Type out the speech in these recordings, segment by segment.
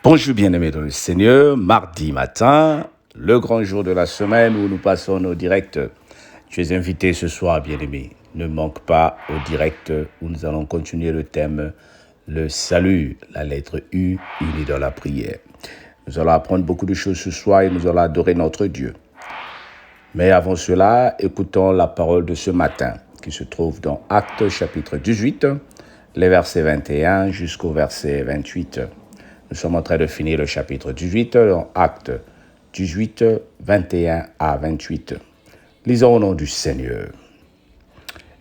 Bonjour bien-aimés dans le Seigneur, mardi matin, le grand jour de la semaine où nous passons nos directs. Tu es invité ce soir, bien-aimé. Ne manque pas au direct où nous allons continuer le thème le salut, la lettre U unie dans la prière. Nous allons apprendre beaucoup de choses ce soir et nous allons adorer notre Dieu. Mais avant cela, écoutons la parole de ce matin qui se trouve dans Actes chapitre 18, les versets 21 jusqu'au verset 28. Nous sommes en train de finir le chapitre 18, dans Actes 18, 21 à 28. Lisons au nom du Seigneur.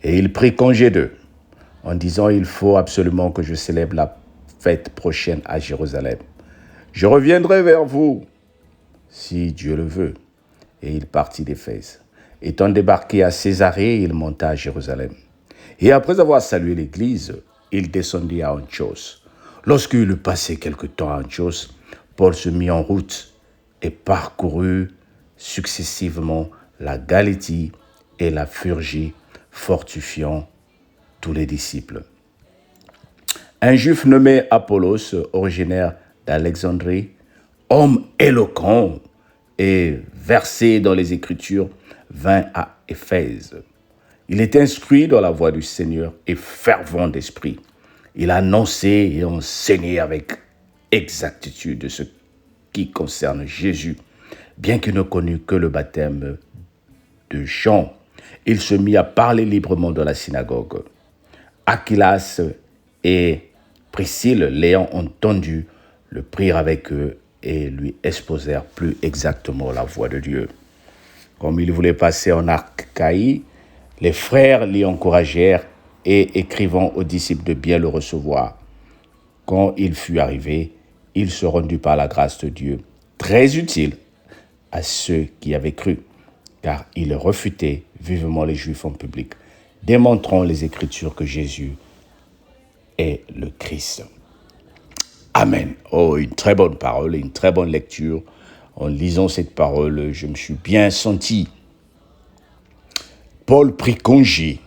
Et il prit congé d'eux, en disant, il faut absolument que je célèbre la fête prochaine à Jérusalem. Je reviendrai vers vous, si Dieu le veut. Et il partit d'Éphèse. Étant débarqué à Césarée, il monta à Jérusalem. Et après avoir salué l'Église, il descendit à Antioche. Lorsqu'il eut passé quelque temps à Antioche, Paul se mit en route et parcourut successivement la Galatie et la Phrygie, fortifiant tous les disciples. Un juif nommé Apollos, originaire d'Alexandrie, homme éloquent et versé dans les Écritures, vint à Éphèse. Il était instruit dans la voie du Seigneur et fervent d'esprit. Il annonçait et enseignait avec exactitude ce qui concerne Jésus, bien qu'il ne connût que le baptême de Jean. Il se mit à parler librement dans la synagogue. Aquilas et Priscille, l'ayant entendu, le prirent avec eux et lui exposèrent plus exactement la voie de Dieu. Comme il voulait passer en Achaïe, les frères l'y encouragèrent et écrivant aux disciples de bien le recevoir. Quand il fut arrivé, il se rendit par la grâce de Dieu très utile à ceux qui avaient cru, car il refutait vivement les Juifs en public, démontrant les Écritures que Jésus est le Christ. Amen. Oh, une très bonne parole, une très bonne lecture. En lisant cette parole, je me suis bien senti. Paul prit congé.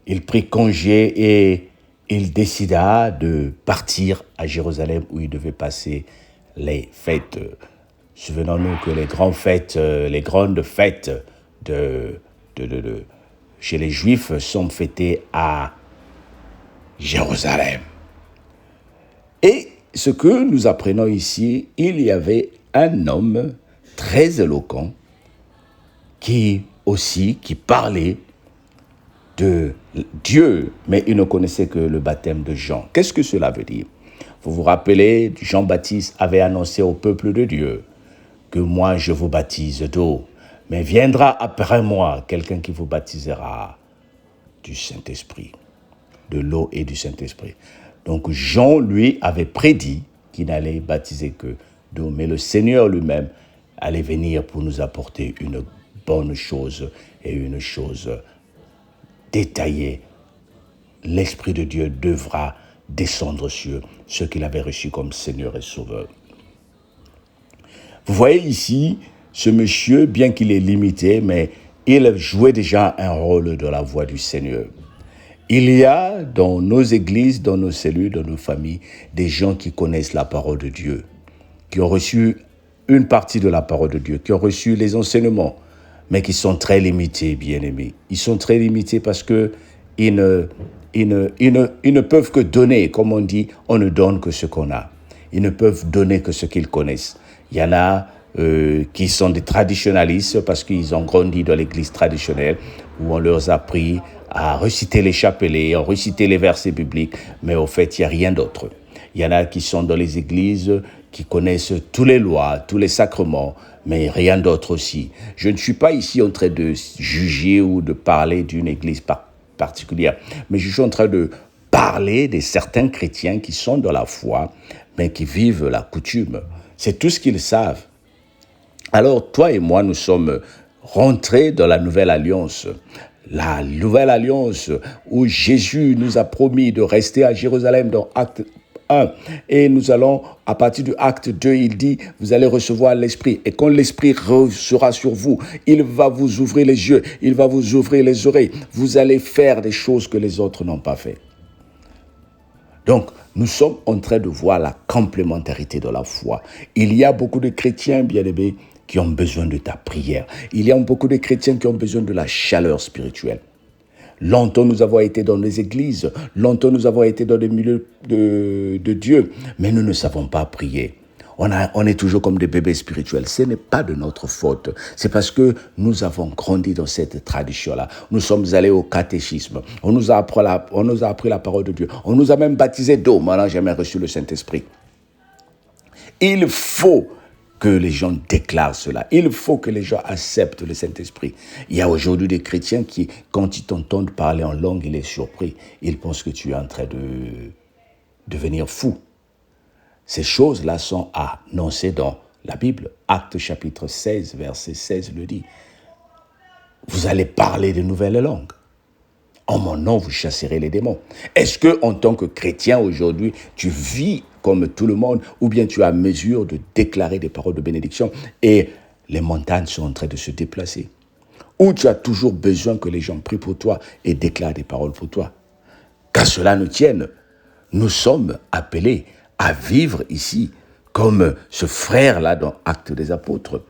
Il prit congé et il décida de partir à Jérusalem où il devait passer les fêtes. Souvenons-nous que les grandes fêtes chez les Juifs sont fêtées à Jérusalem. Et ce que nous apprenons ici, il y avait un homme très éloquent qui parlait de Dieu, mais il ne connaissait que le baptême de Jean. Qu'est-ce que cela veut dire? Vous vous rappelez, Jean-Baptiste avait annoncé au peuple de Dieu que moi je vous baptise d'eau, mais viendra après moi quelqu'un qui vous baptisera du Saint-Esprit, de l'eau et du Saint-Esprit. Donc Jean, lui, avait prédit qu'il n'allait baptiser que d'eau, mais le Seigneur lui-même allait venir pour nous apporter une bonne chose et une chose détaillée. L'Esprit de Dieu devra descendre sur ceux qu'il avait reçus comme Seigneur et Sauveur. Vous voyez ici, ce monsieur, bien qu'il est limité, mais il jouait déjà un rôle dans la voie du Seigneur. Il y a dans nos églises, dans nos cellules, dans nos familles, des gens qui connaissent la parole de Dieu, qui ont reçu une partie de la parole de Dieu, qui ont reçu les enseignements, mais qui sont très limités, bien-aimés. Ils sont très limités parce qu'ils ne peuvent que donner. Comme on dit, on ne donne que ce qu'on a. Ils ne peuvent donner que ce qu'ils connaissent. Il y en a qui sont des traditionalistes parce qu'ils ont grandi dans l'église traditionnelle où on leur a appris à reciter les chapelets, à reciter les versets bibliques, mais au fait, il n'y a rien d'autre. Il y en a qui sont dans les églises, qui connaissent toutes les lois, tous les sacrements, mais rien d'autre aussi. Je ne suis pas ici en train de juger ou de parler d'une église particulière, mais je suis en train de parler de certains chrétiens qui sont dans la foi, mais qui vivent la coutume. C'est tout ce qu'ils savent. Alors, toi et moi, nous sommes rentrés dans la nouvelle alliance. La nouvelle alliance où Jésus nous a promis de rester à Jérusalem dans Acte 1. Et nous allons, à partir du acte 2, il dit, vous allez recevoir l'Esprit. Et quand l'Esprit sera sur vous, il va vous ouvrir les yeux, il va vous ouvrir les oreilles. Vous allez faire des choses que les autres n'ont pas fait. Donc, Nous sommes en train de voir la complémentarité de la foi. Il y a beaucoup de chrétiens, bien-aimés, qui ont besoin de ta prière. Il y a beaucoup de chrétiens qui ont besoin de la chaleur spirituelle. Longtemps, nous avons été dans les églises. Longtemps, nous avons été dans les milieux de Dieu. Mais nous ne savons pas prier. On est toujours comme des bébés spirituels. Ce n'est pas de notre faute. C'est parce que nous avons grandi dans cette tradition-là. Nous sommes allés au catéchisme. On nous a appris la parole de Dieu. On nous a même baptisé d'eau. Mais on n'a jamais reçu le Saint-Esprit. Il faut que les gens déclarent cela. Il faut que les gens acceptent le Saint-Esprit. Il y a aujourd'hui des chrétiens qui, quand ils t'entendent parler en langue, ils sont surpris. Ils pensent que tu es en train de devenir fou. Ces choses-là sont annoncées dans la Bible. Actes chapitre 16, verset 16 le dit. Vous allez parler de nouvelles langues. En mon nom, vous chasserez les démons. Est-ce que, en tant que chrétien aujourd'hui, tu vis comme tout le monde, ou bien tu as mesure de déclarer des paroles de bénédiction et les montagnes sont en train de se déplacer? Ou tu as toujours besoin que les gens prient pour toi et déclarent des paroles pour toi? Qu'à cela ne tienne, nous sommes appelés à vivre ici comme ce frère-là dans Actes des Apôtres.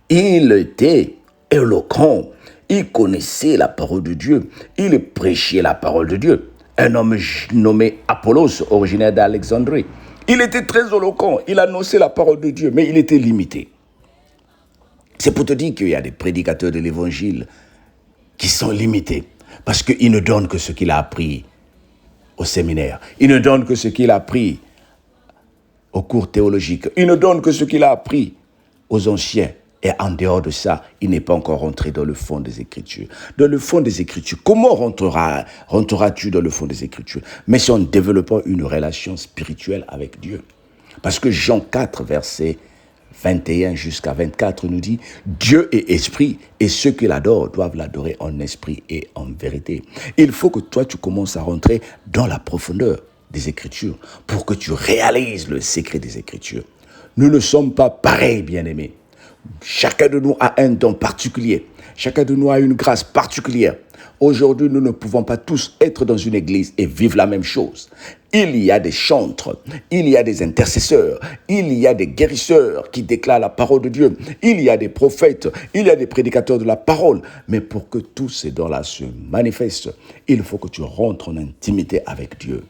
Il était éloquent. Il connaissait la parole de Dieu. Il prêchait la parole de Dieu. Un homme nommé Apollos, originaire d'Alexandrie. Il était très éloquent. Il annonçait la parole de Dieu, mais il était limité. C'est pour te dire qu'il y a des prédicateurs de l'évangile qui sont limités parce qu'ils ne donnent que ce qu'il a appris au séminaire. Il ne donne que ce qu'il a appris au cours théologique. Il ne donne que ce qu'il a appris aux anciens. Et en dehors de ça, il n'est pas encore rentré dans le fond des Écritures. Dans le fond des Écritures, comment rentreras-tu dans le fond des Écritures? Mais c'est en développant une relation spirituelle avec Dieu. Parce que Jean 4, verset 21 jusqu'à 24 nous dit « Dieu est esprit et ceux qui l'adorent doivent l'adorer en esprit et en vérité. » Il faut que toi, tu commences à rentrer dans la profondeur des Écritures pour que tu réalises le secret des Écritures. Nous ne sommes pas pareils, bien-aimés. Chacun de nous a un don particulier. Chacun de nous a une grâce particulière. Aujourd'hui, nous ne pouvons pas tous être dans une église et vivre la même chose. Il y a des chantres, il y a des intercesseurs, il y a des guérisseurs qui déclarent la parole de Dieu, il y a des prophètes, il y a des prédicateurs de la parole. Mais pour que tous ces dons-là se manifestent, il faut que tu rentres en intimité avec Dieu.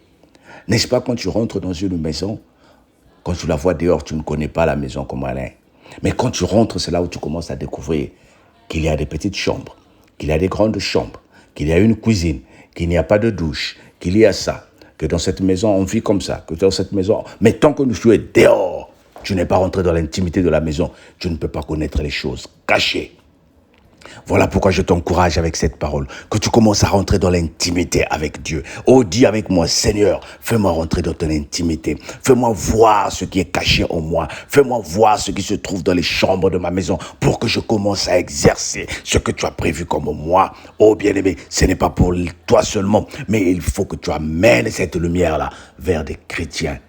N'est-ce pas quand tu rentres dans une maison, quand tu la vois dehors, tu ne connais pas la maison comme elle est. Mais quand tu rentres, c'est là où tu commences à découvrir qu'il y a des petites chambres, qu'il y a des grandes chambres, qu'il y a une cuisine, qu'il n'y a pas de douche, qu'il y a ça, que dans cette maison, on vit comme ça, que dans cette maison... Mais tant que tu es dehors, tu n'es pas rentré dans l'intimité de la maison, tu ne peux pas connaître les choses cachées. Voilà pourquoi je t'encourage avec cette parole, que tu commences à rentrer dans l'intimité avec Dieu. Oh, dis avec moi, Seigneur, fais-moi rentrer dans ton intimité. Fais-moi voir ce qui est caché en moi. Fais-moi voir ce qui se trouve dans les chambres de ma maison pour que je commence à exercer ce que tu as prévu comme moi. Oh, bien-aimé, ce n'est pas pour toi seulement, mais il faut que tu amènes cette lumière-là vers des chrétiens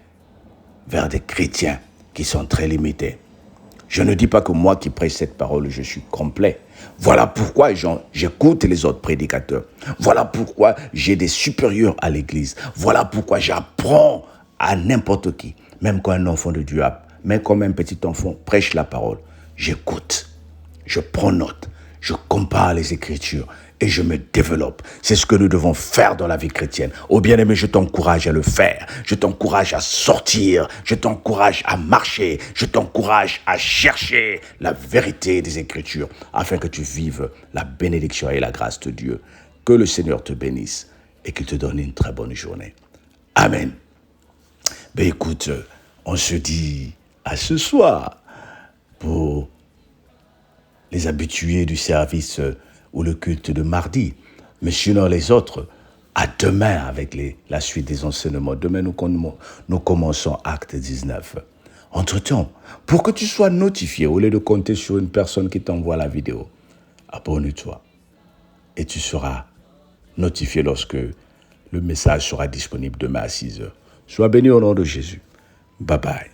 qui sont très limités. Je ne dis pas que moi qui prêche cette parole, je suis complet. Voilà pourquoi j'écoute les autres prédicateurs. Voilà pourquoi j'ai des supérieurs à l'église. Voilà pourquoi j'apprends à n'importe qui. Même quand un enfant de Dieu, même comme un petit enfant prêche la parole, j'écoute, je prends note, je compare les Écritures et je me développe. C'est ce que nous devons faire dans la vie chrétienne. Oh bien-aimé, je t'encourage à le faire. Je t'encourage à sortir. Je t'encourage à marcher. Je t'encourage à chercher la vérité des Écritures afin que tu vives la bénédiction et la grâce de Dieu. Que le Seigneur te bénisse et qu'il te donne une très bonne journée. Amen. Ben écoute, on se dit à ce soir pour les habitués du service ou le culte de mardi. Mais sinon les autres, à demain avec la suite des enseignements. Demain, nous commençons Acte 19. Entre-temps, pour que tu sois notifié, au lieu de compter sur une personne qui t'envoie la vidéo, abonne-toi et tu seras notifié lorsque le message sera disponible demain à 6 heures. Sois béni au nom de Jésus. Bye bye.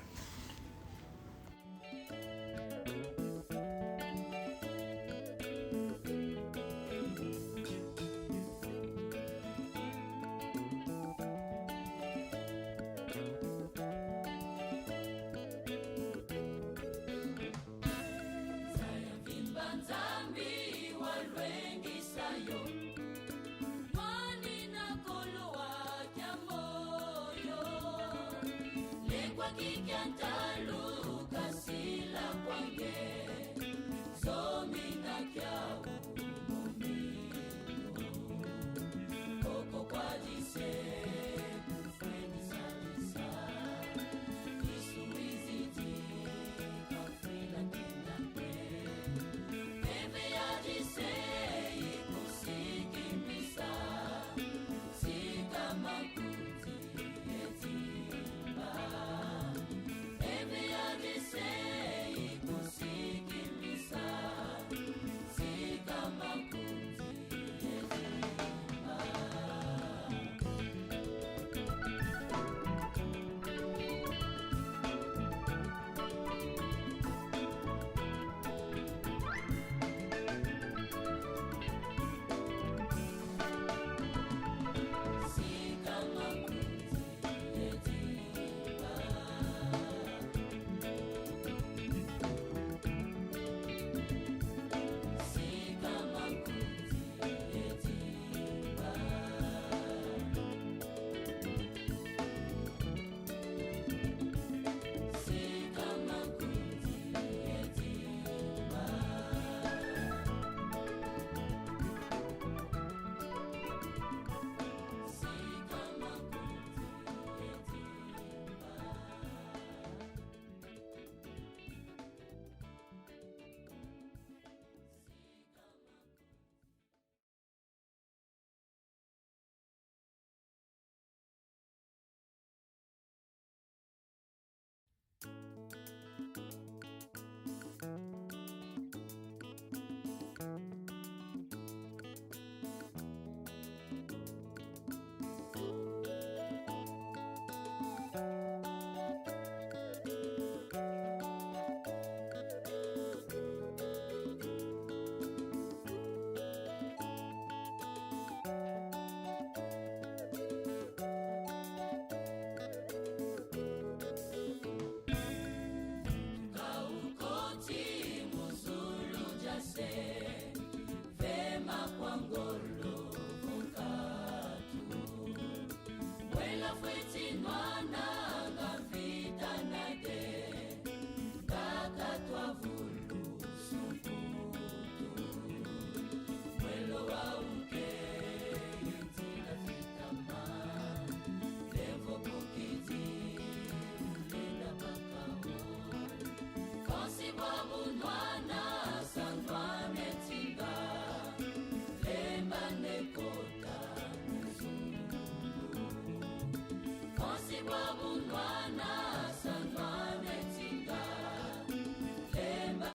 Wabunwana